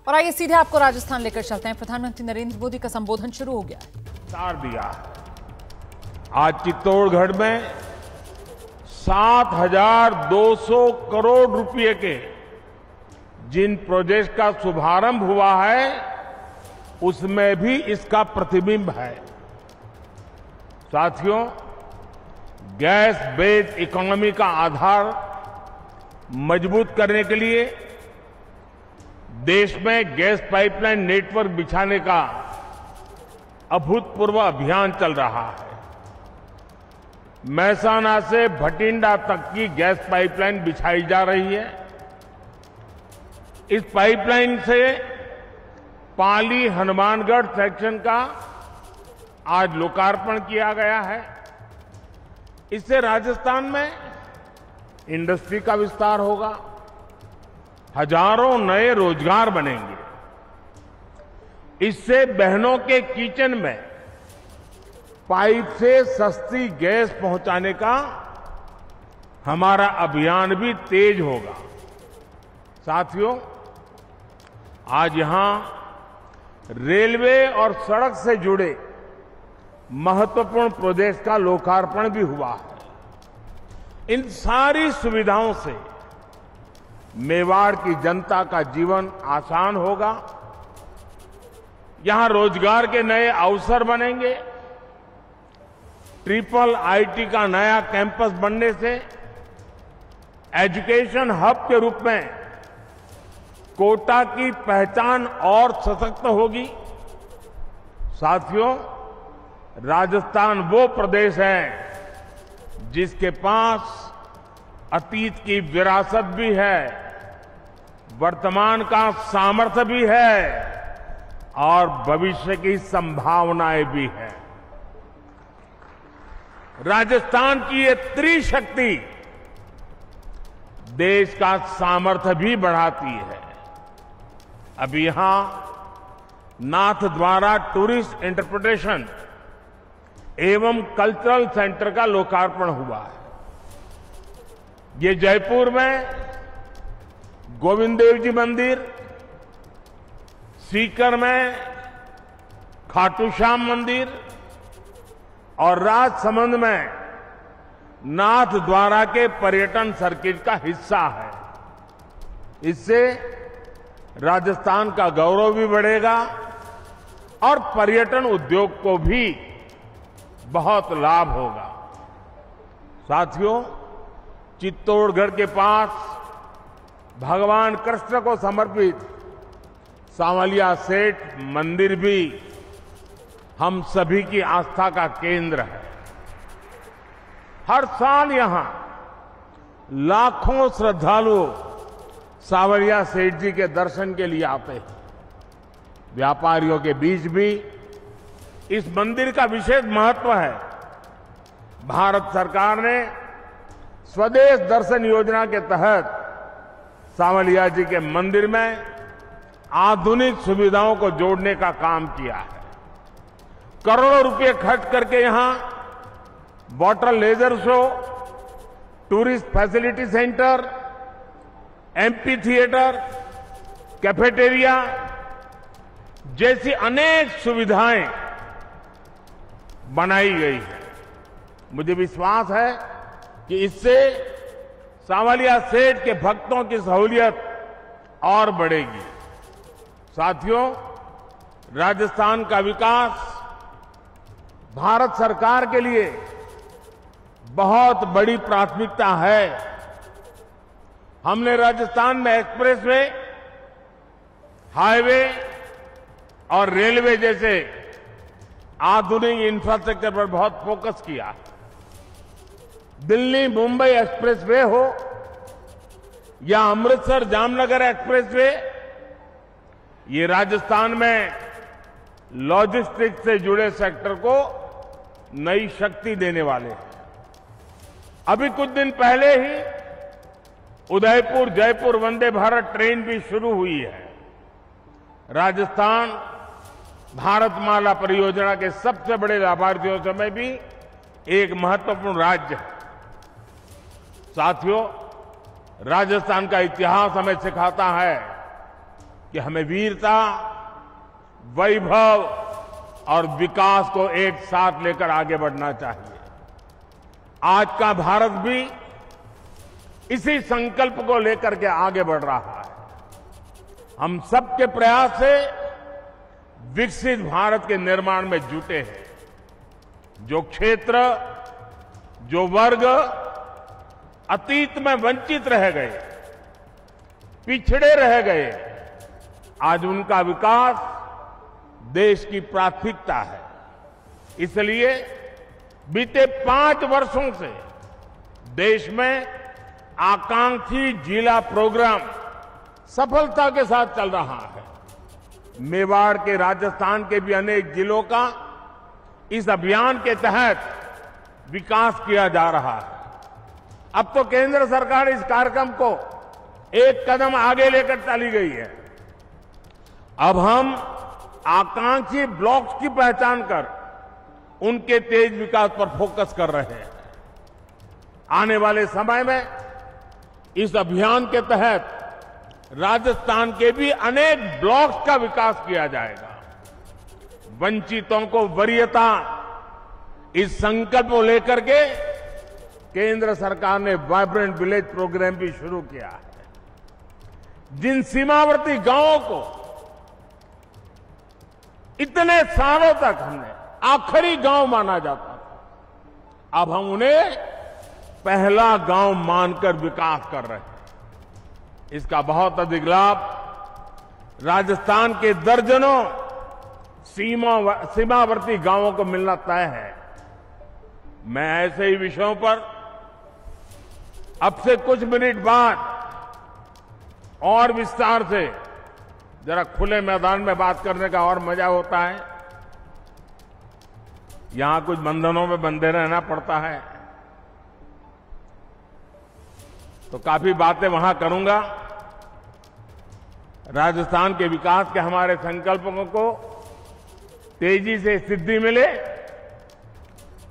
और आइए सीधे आपको राजस्थान लेकर चलते हैं। प्रधानमंत्री नरेंद्र मोदी का संबोधन शुरू हो गया है। दिया आज चित्तौड़गढ़ में 7,200 करोड़ रुपए के जिन प्रोजेक्ट का शुभारंभ हुआ है उसमें भी इसका प्रतिबिंब है। साथियों, गैस बेस्ड इकोनॉमी का आधार मजबूत करने के लिए देश में गैस पाइपलाइन नेटवर्क बिछाने का अभूतपूर्व अभियान चल रहा है। मेहसाना से भटिंडा तक की गैस पाइपलाइन बिछाई जा रही है। इस पाइपलाइन से पाली हनुमानगढ़ सेक्शन का आज लोकार्पण किया गया है। इससे राजस्थान में इंडस्ट्री का विस्तार होगा, हजारों नए रोजगार बनेंगे। इससे बहनों के किचन में पाइप से सस्ती गैस पहुंचाने का हमारा अभियान भी तेज होगा। साथियों, आज यहां रेलवे और सड़क से जुड़े महत्वपूर्ण प्रोजेक्ट का लोकार्पण भी हुआ है। इन सारी सुविधाओं से मेवाड़ की जनता का जीवन आसान होगा, यहां रोजगार के नए अवसर बनेंगे। ट्रिपल आईटी का नया कैंपस बनने से एजुकेशन हब के रूप में कोटा की पहचान और सशक्त होगी। साथियों, राजस्थान वो प्रदेश है जिसके पास अतीत की विरासत भी है, वर्तमान का सामर्थ्य भी है और भविष्य की संभावनाएं भी है। राजस्थान की ये त्रिशक्ति देश का सामर्थ्य भी बढ़ाती है। अभी यहां नाथद्वारा टूरिस्ट इंटरप्रिटेशन एवं कल्चरल सेंटर का लोकार्पण हुआ है। ये जयपुर में गोविंद देव जी मंदिर, सीकर में खाटू श्याम मंदिर और राजसमंद में नाथद्वारा के पर्यटन सर्किट का हिस्सा है। इससे राजस्थान का गौरव भी बढ़ेगा और पर्यटन उद्योग को भी बहुत लाभ होगा। साथियों, चित्तौड़गढ़ के पास भगवान कृष्ण को समर्पित सांवलिया सेठ मंदिर भी हम सभी की आस्था का केंद्र है। हर साल यहां लाखों श्रद्धालु सांवलिया सेठ जी के दर्शन के लिए आते हैं। व्यापारियों के बीच भी इस मंदिर का विशेष महत्व है। भारत सरकार ने स्वदेश दर्शन योजना के तहत सांवलिया जी के मंदिर में आधुनिक सुविधाओं को जोड़ने का काम किया है। करोड़ों रुपए खर्च करके यहां water laser show, tourist facility centre, amphitheatre, cafeteria जैसी अनेक सुविधाएं बनाई गई है। मुझे विश्वास है कि इससे सांवलिया सेठ के भक्तों की सहूलियत और बढ़ेगी। साथियों, राजस्थान का विकास भारत सरकार के लिए बहुत बड़ी प्राथमिकता है। हमने राजस्थान में एक्सप्रेसवे, हाईवे और रेलवे जैसे आधुनिक इंफ्रास्ट्रक्चर पर बहुत फोकस किया। दिल्ली मुंबई एक्सप्रेसवे हो या अमृतसर जामनगर एक्सप्रेसवे, ये राजस्थान में लॉजिस्टिक्स से जुड़े सेक्टर को नई शक्ति देने वाले हैं। अभी कुछ दिन पहले ही उदयपुर जयपुर वंदे भारत ट्रेन भी शुरू हुई है। राजस्थान भारतमाला परियोजना के सबसे बड़े लाभार्थियों में भी एक महत्वपूर्ण राज्य है। साथियों, राजस्थान का इतिहास हमें सिखाता है कि हमें वीरता, वैभव और विकास को एक साथ लेकर आगे बढ़ना चाहिए। आज का भारत भी इसी संकल्प को लेकर के आगे बढ़ रहा है। हम सबके प्रयास से विकसित भारत के निर्माण में जुटे हैं। जो क्षेत्र, जो वर्ग अतीत में वंचित रह गए, पिछड़े रह गए, आज उनका विकास देश की प्राथमिकता है। इसलिए बीते 5 वर्षों से देश में आकांक्षी जिला प्रोग्राम सफलता के साथ चल रहा है। मेवाड़ के, राजस्थान के भी अनेक जिलों का इस अभियान के तहत विकास किया जा रहा है। अब तो केंद्र सरकार इस कार्यक्रम को एक कदम आगे लेकर चली गई है। अब हम आकांक्षी ब्लॉक्स की पहचान कर उनके तेज विकास पर फोकस कर रहे हैं। आने वाले समय में इस अभियान के तहत राजस्थान के भी अनेक ब्लॉक्स का विकास किया जाएगा। वंचितों को वरीयता, इस संकल्प को लेकर के केंद्र सरकार ने वाइब्रेंट विलेज प्रोग्राम भी शुरू किया है। जिन सीमावर्ती गांवों को इतने सालों तक हमने आखिरी गांव माना जाता था, अब हम उन्हें पहला गांव मानकर विकास कर रहे हैं। इसका बहुत अधिक लाभ राजस्थान के दर्जनों सीमावर्ती गांवों को मिलना तय है। मैं ऐसे ही विषयों पर अब से कुछ मिनट बाद और विस्तार से, जरा खुले मैदान में बात करने का और मजा होता है। यहां कुछ बंधनों में बंधे रहना पड़ता है, तो काफी बातें वहां करूंगा। राजस्थान के विकास के हमारे संकल्पों को तेजी से सिद्धि मिले,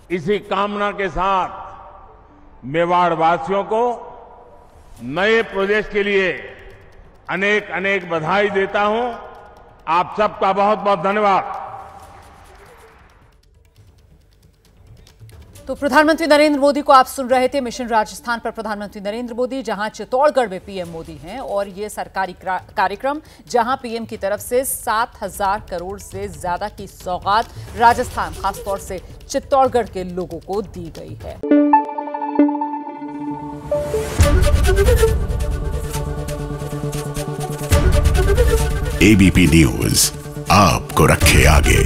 इसी कामना के साथ मेवाड़ वासियों को नए प्रोजेक्ट के लिए अनेक अनेक बधाई देता हूं। आप सबका बहुत बहुत धन्यवाद। तो प्रधानमंत्री नरेंद्र मोदी को आप सुन रहे थे। मिशन राजस्थान पर प्रधानमंत्री नरेंद्र मोदी, जहां चित्तौड़गढ़ में पीएम मोदी हैं, और ये सरकारी कार्यक्रम जहां पीएम की तरफ से 7,000 करोड़ से ज्यादा की सौगात राजस्थान, खासतौर से चित्तौड़गढ़ के लोगों को दी गई है। एबीपी न्यूज आपको रखे आगे।